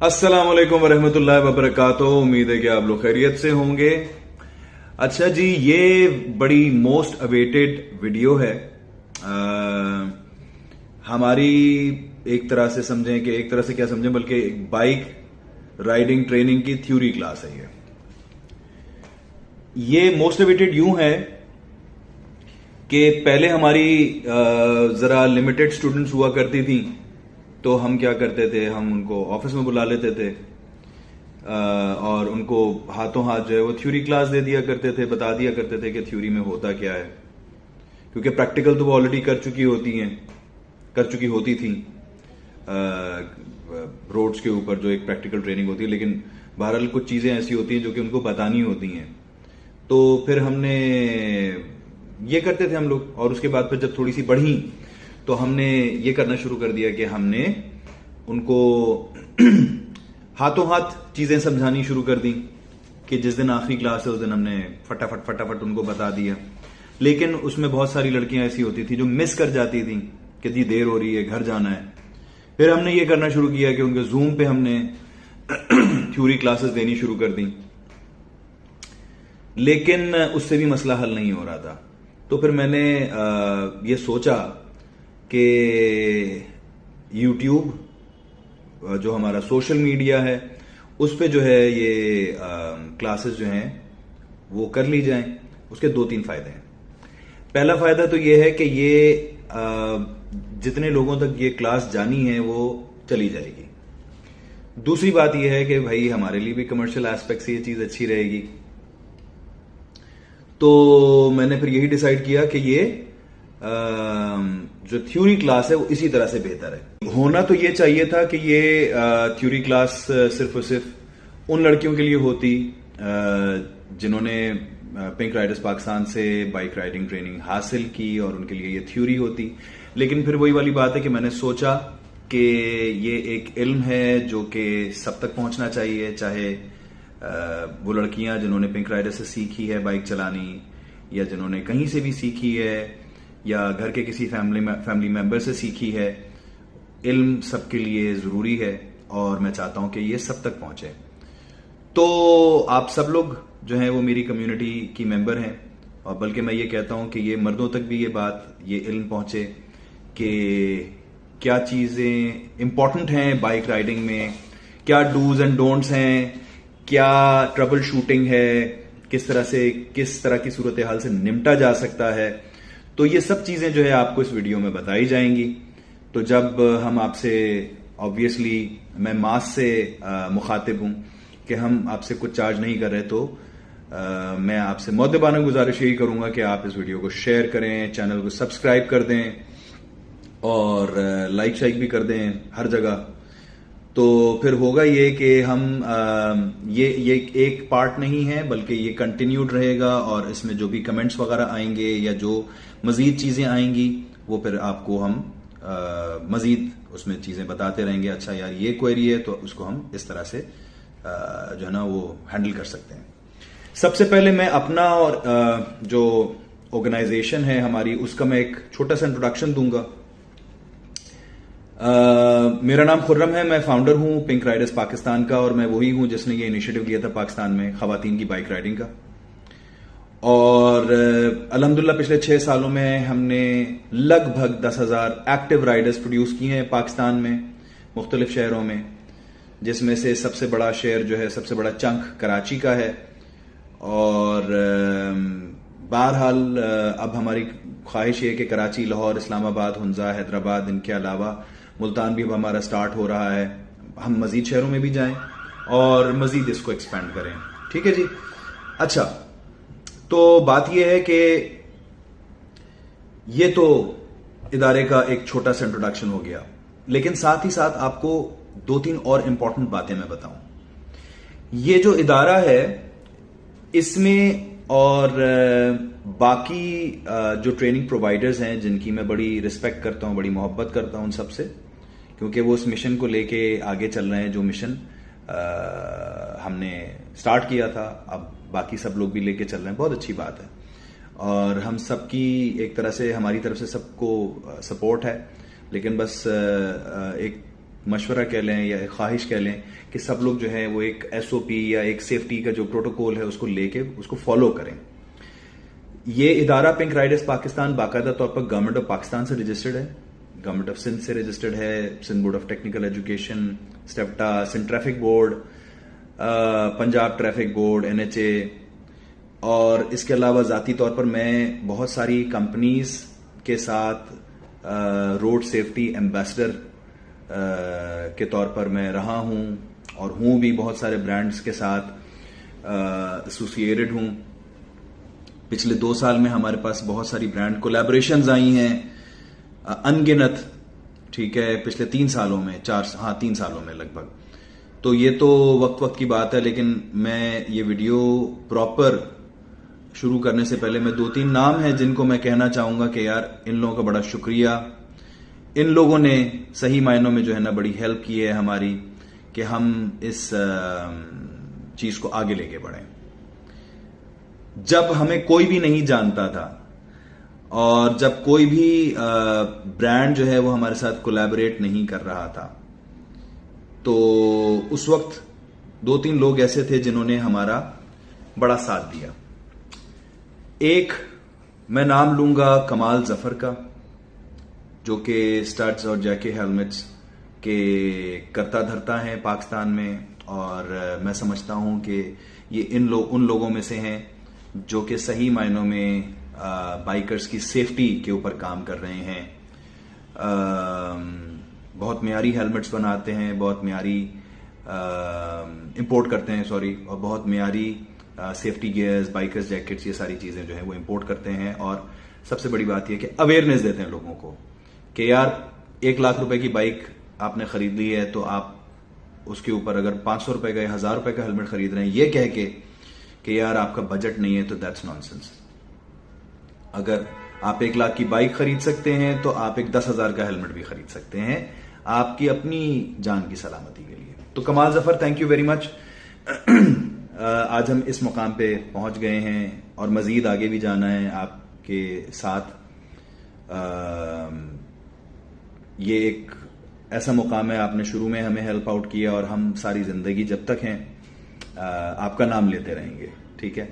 अस्सलाम वालेकुम वरहमतुल्लाहि वबरकातुहू। उम्मीद है कि आप लोग खैरियत से होंगे। अच्छा जी, ये बड़ी मोस्ट अवेटेड वीडियो है। हमारी एक तरह से समझें कि एक तरह से क्या समझें, बल्कि बाइक राइडिंग ट्रेनिंग की थ्योरी क्लास है। ये मोस्ट अवेटेड यूं है कि पहले हमारी जरा लिमिटेड स्टूडेंट्स हुआ करती थी, तो हम क्या करते थे, हम उनको ऑफिस में बुला लेते थे और उनको हाथों हाथ जो है वो थ्योरी क्लास दे दिया करते थे, बता दिया करते थे कि थ्योरी में होता क्या है, क्योंकि प्रैक्टिकल तो वो ऑलरेडी कर चुकी होती थी रोड्स के ऊपर जो एक प्रैक्टिकल ट्रेनिंग होती है। लेकिन बहरहाल कुछ चीजें ऐसी होती हैं जो कि उनको बतानी होती हैं, तो फिर हमने ये करते थे हम लोग। और उसके बाद फिर जब थोड़ी सी बढ़ी तो हमने ये करना शुरू कर दिया कि हमने उनको हाथों हाथ चीजें समझानी शुरू कर दी कि जिस दिन आखिरी क्लास है उस दिन हमने फटाफट उनको बता दिया। लेकिन उसमें बहुत सारी लड़कियां ऐसी होती थी जो मिस कर जाती थी कि जी देर हो रही है, घर जाना है। फिर हमने ये करना शुरू किया कि उनके जूम पे हमने थ्योरी क्लासेस देनी शुरू कर दी, लेकिन उससे भी मसला हल नहीं हो रहा था। तो फिर मैंने ये सोचा कि YouTube जो हमारा सोशल मीडिया है उस पे जो है ये क्लासेस जो हैं वो कर ली जाएं। उसके दो तीन फायदे हैं। पहला फायदा तो ये है कि ये जितने लोगों तक ये क्लास जानी है वो चली जाएगी। दूसरी बात यह है कि भाई हमारे लिए भी कमर्शियल एस्पेक्ट से ये चीज अच्छी रहेगी। तो मैंने फिर यही डिसाइड किया कि ये जो थ्योरी क्लास है वो इसी तरह से बेहतर है। होना तो ये चाहिए था कि ये थ्योरी क्लास सिर्फ और सिर्फ उन लड़कियों के लिए होती जिन्होंने पिंक राइडर्स पाकिस्तान से बाइक राइडिंग ट्रेनिंग हासिल की और उनके लिए ये थ्योरी होती। लेकिन फिर वही वाली बात है कि मैंने सोचा कि ये एक इल्म है जो कि सब तक पहुंचना चाहिए, चाहे वो लड़कियां जिन्होंने पिंक राइडर से सीखी है बाइक चलानी, या जिन्होंने कहीं से भी सीखी है, या घर के किसी फैमिली मेंबर से सीखी है। इल्म सबके लिए जरूरी है और मैं चाहता हूं कि ये सब तक पहुंचे। तो आप सब लोग जो हैं वो मेरी कम्युनिटी की मेंबर हैं, और बल्कि मैं ये कहता हूं कि ये मर्दों तक भी ये इल्म पहुंचे कि क्या चीजें इंपॉर्टेंट हैं बाइक राइडिंग में, क्या डूज एंड डोंट्स हैं, क्या ट्रबल शूटिंग है, किस तरह की सूरत हाल से निपटा जा सकता है। तो ये सब चीजें जो है आपको इस वीडियो में बताई जाएंगी। तो जब हम आपसे, ऑब्वियसली मैं मास से मुखातिब हूं कि हम आपसे कुछ चार्ज नहीं कर रहे, तो मैं आपसे मुअद्दबाना गुजारिश यही करूंगा कि आप इस वीडियो को शेयर करें, चैनल को सब्सक्राइब कर दें और लाइक शाइक भी कर दें हर जगह। तो फिर होगा ये कि हम ये एक पार्ट नहीं है बल्कि ये कंटिन्यूड रहेगा, और इसमें जो भी कमेंट्स वगैरह आएंगे या जो मजीद चीजें आएंगी वो फिर आपको हम मजीद उसमें चीजें बताते रहेंगे। अच्छा यार ये क्वेरी है तो उसको हम इस तरह से जो है ना वो हैंडल कर सकते हैं। सबसे पहले मैं अपना और जो ऑर्गेनाइजेशन है हमारी उसका मैं एक छोटा सा इंट्रोडक्शन दूंगा। मेरा नाम खुर्रम है, मैं फाउंडर हूं पिंक राइडर्स पाकिस्तान का, और मैं वही हूं जिसने ये इनिशिएटिव लिया था पाकिस्तान में खवातीन की बाइक राइडिंग का। और अल्हम्दुलिल्लाह पिछले 6 सालों में हमने लगभग 10,000 एक्टिव राइडर्स प्रोड्यूस किए हैं पाकिस्तान में मुख्तलिफ शहरों में, जिसमें से सबसे बड़ा शहर जो है, सबसे बड़ा चंक कराची का है। और बहरहाल अब हमारी ख्वाहिश है कि कराची, लाहौर, इस्लामाबाद, हुंजा, हैदराबाद, इनके अलावा मुल्तान भी अब हमारा स्टार्ट हो रहा है। हम मजीद शहरों में भी जाएं और मजीद इसको एक्सपेंड करें। ठीक है जी। अच्छा, तो बात यह है कि ये तो इदारे का एक छोटा सा इंट्रोडक्शन हो गया, लेकिन साथ ही साथ आपको 2-3 और इंपॉर्टेंट बातें मैं बताऊं। ये जो इदारा है इसमें और बाकी जो ट्रेनिंग प्रोवाइडर्स हैं जिनकी मैं बड़ी रिस्पेक्ट करता हूं, बड़ी मोहब्बत करता हूं उन सबसे, क्योंकि वो उस मिशन को लेके आगे चल रहे हैं जो मिशन हमने स्टार्ट किया था, अब बाकी सब लोग भी लेके चल रहे हैं। बहुत अच्छी बात है और हम सबकी एक तरह से, हमारी तरफ से सबको सपोर्ट है। लेकिन बस एक मशवरा कह लें या एक ख्वाहिश कह लें कि सब लोग जो है वो एक SOP या एक सेफ्टी का जो प्रोटोकॉल है उसको लेके उसको फॉलो करें। ये इदारा पिंक राइडर्स पाकिस्तान बाकायदा तौर पर गवर्नमेंट ऑफ पाकिस्तान से रजिस्टर्ड है, गवर्नमेंट ऑफ सिंध से रजिस्टर्ड है, Sindh board of technical education, स्टेप्टा, Sindh traffic board, Punjab traffic board, NHA, और इसके अलावा ज़ाती तौर पर मैं बहुत सारी कंपनीज के साथ रोड सेफ्टी एम्बेसडर के तौर पर मैं रहा हूं और हूं भी, बहुत सारे ब्रांड्स के साथ एसोसिएटेड हूं। पिछले 2 साल में हमारे पास बहुत सारी ब्रांड कोलैबोरेशंस आई हैं, अनगिनत, ठीक है, पिछले 3 सालों में 3 सालों में लगभग। तो ये तो वक्त की बात है, लेकिन मैं ये वीडियो प्रॉपर शुरू करने से पहले मैं 2-3 नाम हैं जिनको मैं कहना चाहूंगा कि यार इन लोगों का बड़ा शुक्रिया, इन लोगों ने सही मायनों में जो है ना बड़ी हेल्प की है हमारी कि हम इस चीज को आगे लेके बढ़ें। जब हमें कोई भी नहीं जानता था और जब कोई भी ब्रांड जो है वो हमारे साथ कोलैबोरेट नहीं कर रहा था, तो उस वक्त 2-3 लोग ऐसे थे जिन्होंने हमारा बड़ा साथ दिया। एक मैं नाम लूंगा कमाल जफर का, जो कि स्टड्स और जैके हेलमेट्स के करता धरता है पाकिस्तान में, और मैं समझता हूं कि ये उन लोगों में से हैं जो कि सही मायनों में बाइकर्स की सेफ्टी के ऊपर काम कर रहे हैं। बहुत म्यारी हेलमेट्स बनाते हैं, बहुत म्यारी इंपोर्ट करते हैं, और बहुत म्यारी सेफ्टी गियर्स, बाइकर्स जैकेट्स, ये सारी चीजें जो है वो इंपोर्ट करते हैं। और सबसे बड़ी बात यह कि अवेयरनेस देते हैं लोगों को कि यार 1 लाख रुपए की बाइक आपने खरीद ली है तो आप उसके ऊपर अगर 500 रुपए का या 1000 रुपए का हेलमेट खरीद रहे हैं ये कह के कि यार आपका बजट नहीं है, तो दैट्स नॉनसेंस। अगर आप 1 लाख की बाइक खरीद सकते हैं तो आप एक 10,000 का हेलमेट भी खरीद सकते हैं आपकी अपनी जान की सलामती के लिए। तो कमाल Zafar, thank you very much. आज हम इस मुकाम पे पहुंच गए हैं और मजीद आगे भी जाना है आपके साथ। ये एक ऐसा मुकाम है, आपने शुरू में हमें हेल्प आउट किया और हम सारी जिंदगी जब तक हैं आपका नाम लेते रहेंगे, ठीक है।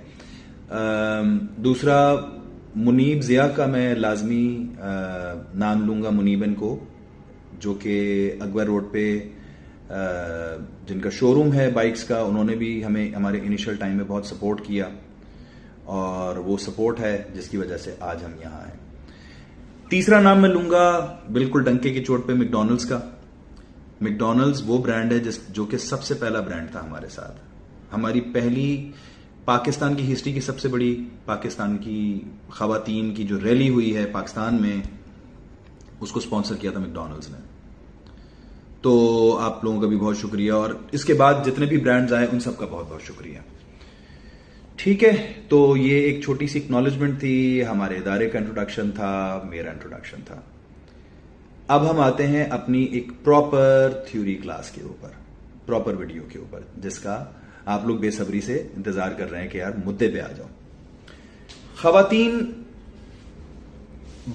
दूसरा मुनीब जिया का मैं लाजमी नाम लूंगा, मुनीबन को, जो कि अकबर रोड पे जिनका शोरूम है बाइक्स का, उन्होंने भी हमें हमारे इनिशियल टाइम में बहुत सपोर्ट किया और वो सपोर्ट है जिसकी वजह से आज हम यहाँ हैं। तीसरा नाम मैं लूंगा बिल्कुल डंके की चोट पे मैकडॉनल्ड्स का। मैकडॉनल्ड्स वो ब्रांड है जो कि सबसे पहला ब्रांड था हमारे साथ। हमारी पहली पाकिस्तान की हिस्ट्री की सबसे बड़ी पाकिस्तान की खवातीन की जो रैली हुई है पाकिस्तान में, उसको स्पॉन्सर किया था मैकडॉनल्ड्स ने। तो आप लोगों का भी बहुत शुक्रिया, और इसके बाद जितने भी ब्रांड्स आए उन सबका बहुत बहुत शुक्रिया। ठीक है, तो ये एक छोटी सी एक्नॉलेजमेंट थी, हमारे इदारे का इंट्रोडक्शन था, मेरा इंट्रोडक्शन था। अब हम आते हैं अपनी एक प्रॉपर थ्योरी क्लास के ऊपर, प्रॉपर वीडियो के ऊपर, जिसका आप लोग बेसब्री से इंतजार कर रहे हैं कि यार मुद्दे पे आ जाओ। खवातीन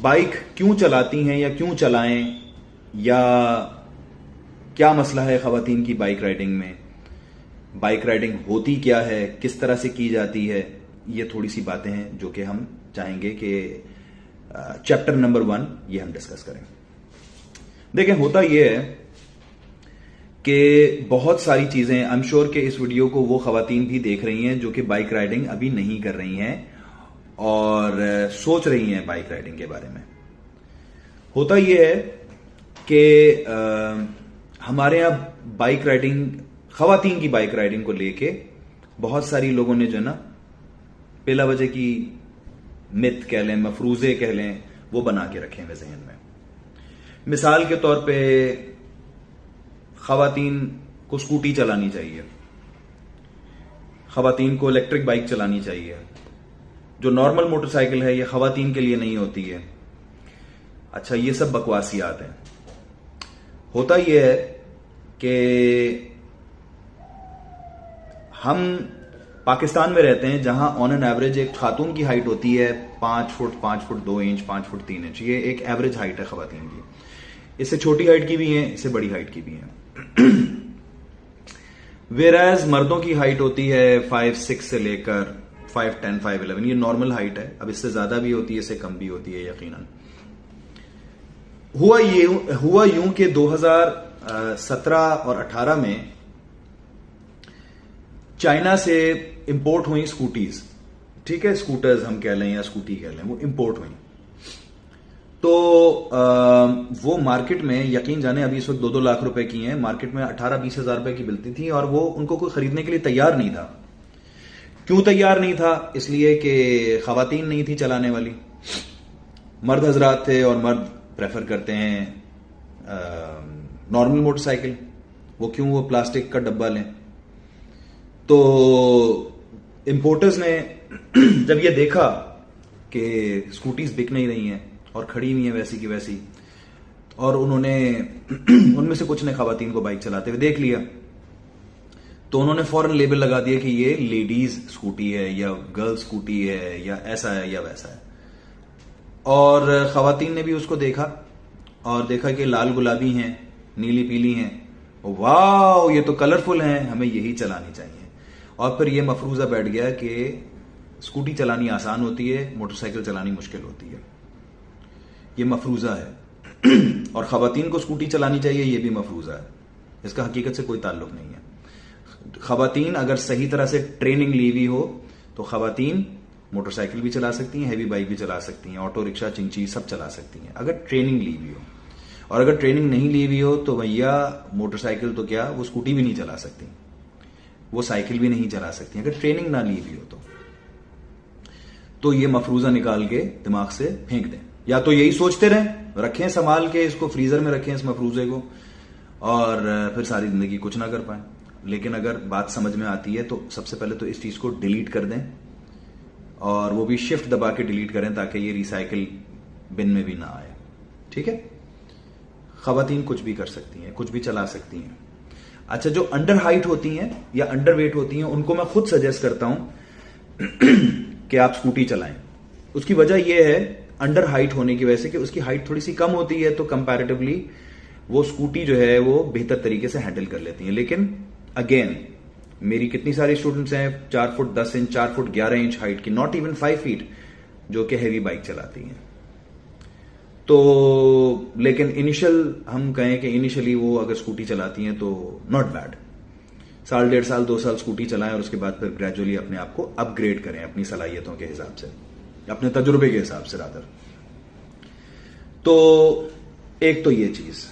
बाइक क्यों चलाती हैं या क्यों चलाएं, या क्या मसला है खवातीन की बाइक राइडिंग में, बाइक राइडिंग होती क्या है, किस तरह से की जाती है, ये थोड़ी सी बातें हैं जो कि हम चाहेंगे कि चैप्टर नंबर 1 ये हम डिस्कस करें। देखें, होता ये है कि बहुत सारी चीजें, आई एम श्योर कि इस वीडियो को वो खवातीन भी देख रही हैं जो कि बाइक राइडिंग अभी नहीं कर रही हैं और सोच रही हैं बाइक राइडिंग के बारे में। होता ये है कि हमारे यहां बाइक राइडिंग, खवातीन की बाइक राइडिंग को लेके बहुत सारी लोगों ने जो है ना बेला वजह की मिथ कह लें, मफरूजे कह लें, वो बना के रखे हैं ज़हन में। मिसाल के तौर पे खवातीन को स्कूटी चलानी चाहिए, खवातीन को इलेक्ट्रिक बाइक चलानी चाहिए, जो नॉर्मल मोटरसाइकिल है ये खवातीन के लिए नहीं होती है। अच्छा, ये सब बकवासियात हैं। होता यह है कि हम पाकिस्तान में रहते हैं जहां ऑन एन एवरेज एक खातून की हाइट होती है 5 foot 5 foot 2 inch, 5 foot 3 inch, ये एक एवरेज हाइट है खवातीन की। इससे छोटी हाइट की भी हैं, इससे बड़ी हाइट की भी हैं। वेराज मर्दों की हाइट होती है 5'6" से लेकर 5'10", 5'11", ये नॉर्मल हाइट है। अब इससे ज्यादा भी होती है, इससे कम भी होती है यकीनन। हुआ यूं कि 2017 और 18 में चाइना से इंपोर्ट हुई स्कूटीज, ठीक है, स्कूटर्स हम कह लें या स्कूटी कह लें, वो इंपोर्ट हुई। तो वो मार्केट में, यकीन जाने अभी इस वक्त 2-2 लाख रुपए की हैं, मार्केट में 18-20 हजार रुपए की मिलती थी, और वो उनको कोई खरीदने के लिए तैयार नहीं था। क्यों तैयार नहीं था? इसलिए कि खवातीन नहीं थी चलाने वाली, मर्द हजरात थे, और मर्द प्रेफर करते हैं नॉर्मल मोटरसाइकिल। वो क्यों वो प्लास्टिक का डब्बा लें? तो इंपोर्टर्स ने जब ये देखा कि स्कूटीज बिक नहीं रही हैं और खड़ी हुई हैं वैसी की वैसी, और उन्होंने उनमें से कुछ ने खवातीन को बाइक चलाते हुए देख लिया, तो उन्होंने फौरन लेबल लगा दिया कि ये लेडीज स्कूटी है या गर्ल स्कूटी है या ऐसा है या वैसा है। और खवातीन ने भी उसको देखा और देखा कि लाल गुलाबी हैं, नीली पीली हैं, वाह ये तो कलरफुल हैं, हमें यही चलानी चाहिए। और फिर ये मफरूजा बैठ गया कि स्कूटी चलानी आसान होती है, मोटरसाइकिल चलानी मुश्किल होती है। ये मफरूजा है। और खवातीन को स्कूटी चलानी चाहिए, ये भी मफरूजा है, इसका हकीकत से कोई ताल्लुक नहीं है। खवातीन अगर सही तरह से ट्रेनिंग ली हुई हो तो खवातीन मोटरसाइकिल भी चला सकती हैं, हैवी बाइक भी चला सकती हैं, ऑटो रिक्शा चिंची सब चला सकती हैं, अगर ट्रेनिंग ली हुई हो। और अगर ट्रेनिंग नहीं ली हुई हो तो भैया मोटरसाइकिल तो क्या, वो स्कूटी भी नहीं चला सकती, वो साइकिल भी नहीं चला सकती अगर ट्रेनिंग ना ली हुई हो तो ये मफरूजा निकाल के दिमाग से फेंक दें, या तो यही सोचते रहें, रखें संभाल के इसको, फ्रीजर में रखें इस मफरूजे को, और फिर सारी जिंदगी कुछ ना कर पाए। लेकिन अगर बात समझ में आती है तो सबसे पहले तो इस चीज को डिलीट कर दें, और वो भी शिफ्ट दबा के डिलीट करें ताकि ये रिसाइकिल बिन में भी ना आए, ठीक है। खवातीन कुछ भी कर सकती हैं, कुछ भी चला सकती हैं। अच्छा, जो अंडर हाइट होती हैं या अंडर वेट होती हैं, उनको मैं खुद सजेस्ट करता हूं कि आप स्कूटी चलाएं। उसकी वजह यह है, अंडर हाइट होने की वजह से कि उसकी हाइट थोड़ी सी कम होती है, तो कंपैरेटिवली वो स्कूटी जो है वो बेहतर तरीके से हैंडल कर लेती हैं। लेकिन अगेन, मेरी कितनी सारी स्टूडेंट्स हैं 4 foot 10 inch, 4 foot 11 inch height की, नॉट इवन 5 फीट, जो कि हैवी बाइक चलाती हैं। तो लेकिन इनिशियल हम कहें कि इनिशियली वो अगर स्कूटी चलाती हैं तो नॉट बैड, 1.5 साल 2 साल स्कूटी चलाएं और उसके बाद फिर ग्रेजुअली अपने आप को अपग्रेड करें अपनी सलाहियतों के हिसाब से, अपने तजुर्बे के हिसाब से रादर। तो एक तो ये चीज,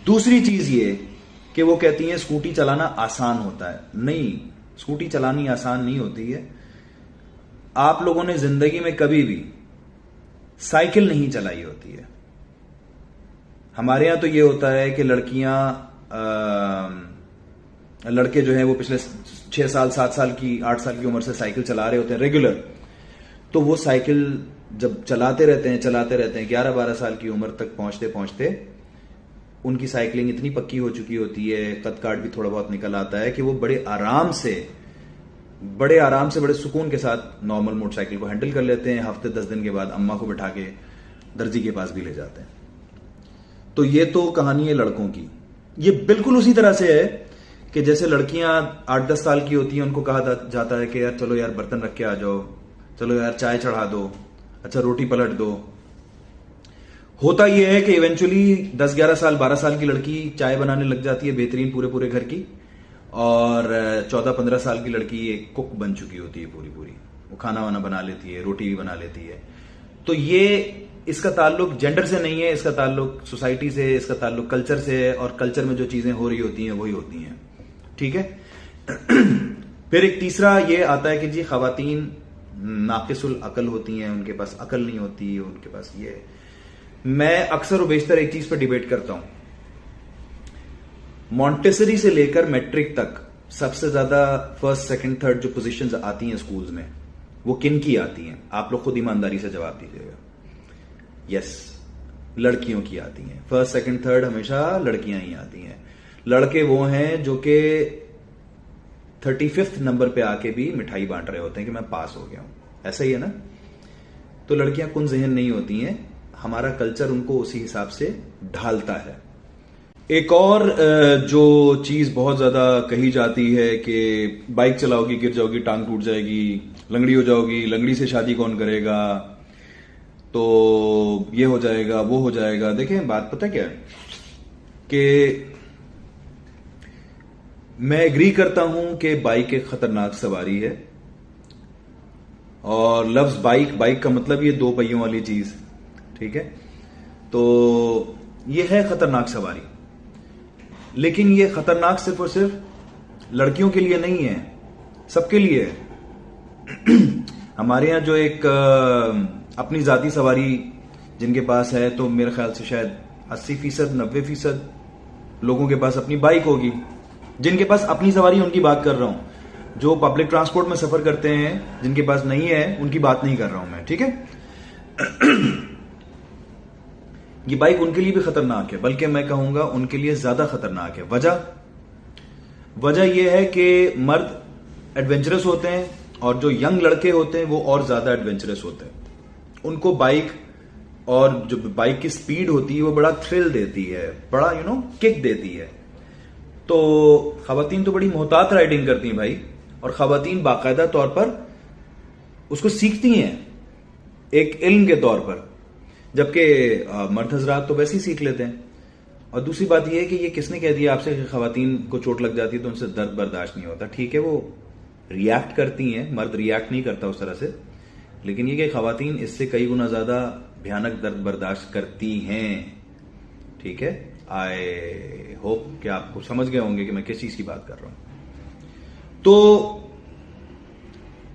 दूसरी चीज ये कि वो कहती हैं स्कूटी चलाना आसान होता है। नहीं, स्कूटी चलानी आसान नहीं होती है। आप लोगों ने जिंदगी में कभी भी साइकिल नहीं चलाई होती है। हमारे यहां तो ये होता है कि लड़के जो हैं वो पिछले 6 साल 7 साल की 8 साल की उम्र से साइकिल चला रहे होते हैं रेगुलर। तो वो साइकिल जब चलाते रहते हैं 11-12 साल की उम्र तक पहुंचते पहुंचते उनकी साइकिलिंग इतनी पक्की हो चुकी होती है, कद काट भी थोड़ा बहुत निकल आता है कि वो बड़े आराम से बड़े सुकून के साथ नॉर्मल मोटरसाइकिल को हैंडल कर लेते हैं। हफ्ते 10 दिन के बाद अम्मा को बिठा के दर्जी के पास भी ले जाते हैं। तो ये तो कहानी है लड़कों की। ये बिल्कुल उसी तरह से है कि जैसे लड़कियां 8-10 साल की होती हैं, उनको कहा जाता है कि यार चलो यार बर्तन रख के आ जाओ, चलो यार चाय चढ़ा दो, अच्छा रोटी पलट दो। होता यह है कि इवेंचुअली 10-11 साल 12 साल की लड़की चाय बनाने लग जाती है बेहतरीन पूरे घर की, और 14-15 साल की लड़की एक कुक बन चुकी होती है पूरी। वो खाना वाना बना लेती है, रोटी भी बना लेती है। तो ये इसका ताल्लुक जेंडर से नहीं है, इसका ताल्लुक सोसाइटी से, इसका ताल्लुक कल्चर से है, और कल्चर में जो चीजें हो रही होती हैं वही होती हैं, ठीक है। फिर एक तीसरा ये आता है कि जी खवातीन नाकिसुल अकल होती हैं, उनके पास अकल नहीं होती, उनके पास ये। मैं अक्सर और बेशतर एक चीज पर डिबेट करता हूं, मॉन्टेसरी से लेकर मैट्रिक तक सबसे ज्यादा फर्स्ट सेकंड थर्ड जो पोजीशंस आती हैं स्कूल्स में, वो किन की आती हैं? आप लोग खुद ईमानदारी से जवाब दीजिएगा। यस, लड़कियों की आती हैं। फर्स्ट सेकंड थर्ड हमेशा लड़कियां ही आती हैं। लड़के वो हैं जो कि 35th नंबर पे आके भी मिठाई बांट रहे होते हैं कि मैं पास हो गया हूं, ऐसा ही है ना। तो लड़कियां कुन ज़हन नहीं होती हैं, हमारा कल्चर उनको उसी हिसाब से ढालता है। एक और जो चीज बहुत ज्यादा कही जाती है कि बाइक चलाओगी गिर जाओगी, टांग टूट जाएगी, लंगड़ी हो जाओगी, लंगड़ी से शादी कौन करेगा, तो ये हो जाएगा वो हो जाएगा। देखें बात पता क्या है कि मैं एग्री करता हूं कि बाइक एक खतरनाक सवारी है, और लफ्ज बाइक, बाइक का मतलब ये दो पहियों वाली चीज, ठीक है, तो ये है खतरनाक सवारी। लेकिन ये खतरनाक सिर्फ और सिर्फ लड़कियों के लिए नहीं है, सबके लिए है। हमारे यहां जो एक अपनी जाती सवारी जिनके पास है, तो मेरे ख्याल से शायद 80% 90% लोगों के पास अपनी बाइक होगी। जिनके पास अपनी सवारी उनकी बात कर रहा हूं, जो पब्लिक ट्रांसपोर्ट में सफर करते हैं जिनके पास नहीं है उनकी बात नहीं कर रहा हूं मैं, ठीक है। ये बाइक उनके लिए भी खतरनाक है, बल्कि मैं कहूंगा उनके लिए ज्यादा खतरनाक है। वजह यह है कि मर्द एडवेंचरस होते हैं और जो यंग लड़के होते हैं वो और ज्यादा एडवेंचरस होते हैं। उनको बाइक और जो बाइक की स्पीड होती है वो बड़ा थ्रिल देती है, बड़ा किक देती है। तो खवातीन तो बड़ी मोहतात राइडिंग करती हैं भाई, और खवातीन बाकायदा तौर पर उसको सीखती हैं एक इल्म के तौर पर, जबकि मर्द हजरात तो वैसे ही सीख लेते हैं। और दूसरी बात यह है कि ये किसने कह दिया आपसे कि खवातीन को चोट लग जाती है तो उनसे दर्द बर्दाश्त नहीं होता। ठीक है, वो रिएक्ट करती हैं, मर्द रिएक्ट नहीं करता उस तरह से, लेकिन ये कि खवातीन इससे कई गुना ज्यादा भयानक दर्द बर्दाश्त करती हैं। ठीक है, आई होप कि आपको समझ गए होंगे कि मैं किस चीज की बात कर रहा हूं। तो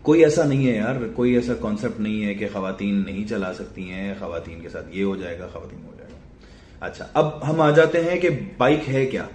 कोई ऐसा नहीं है यार, कोई ऐसा कॉन्सेप्ट नहीं है कि खवातीन नहीं चला सकती हैं, खवातीन के साथ ये हो जाएगा, खवातीन हो जाएगा। अच्छा, अब हम आ जाते हैं कि बाइक है क्या।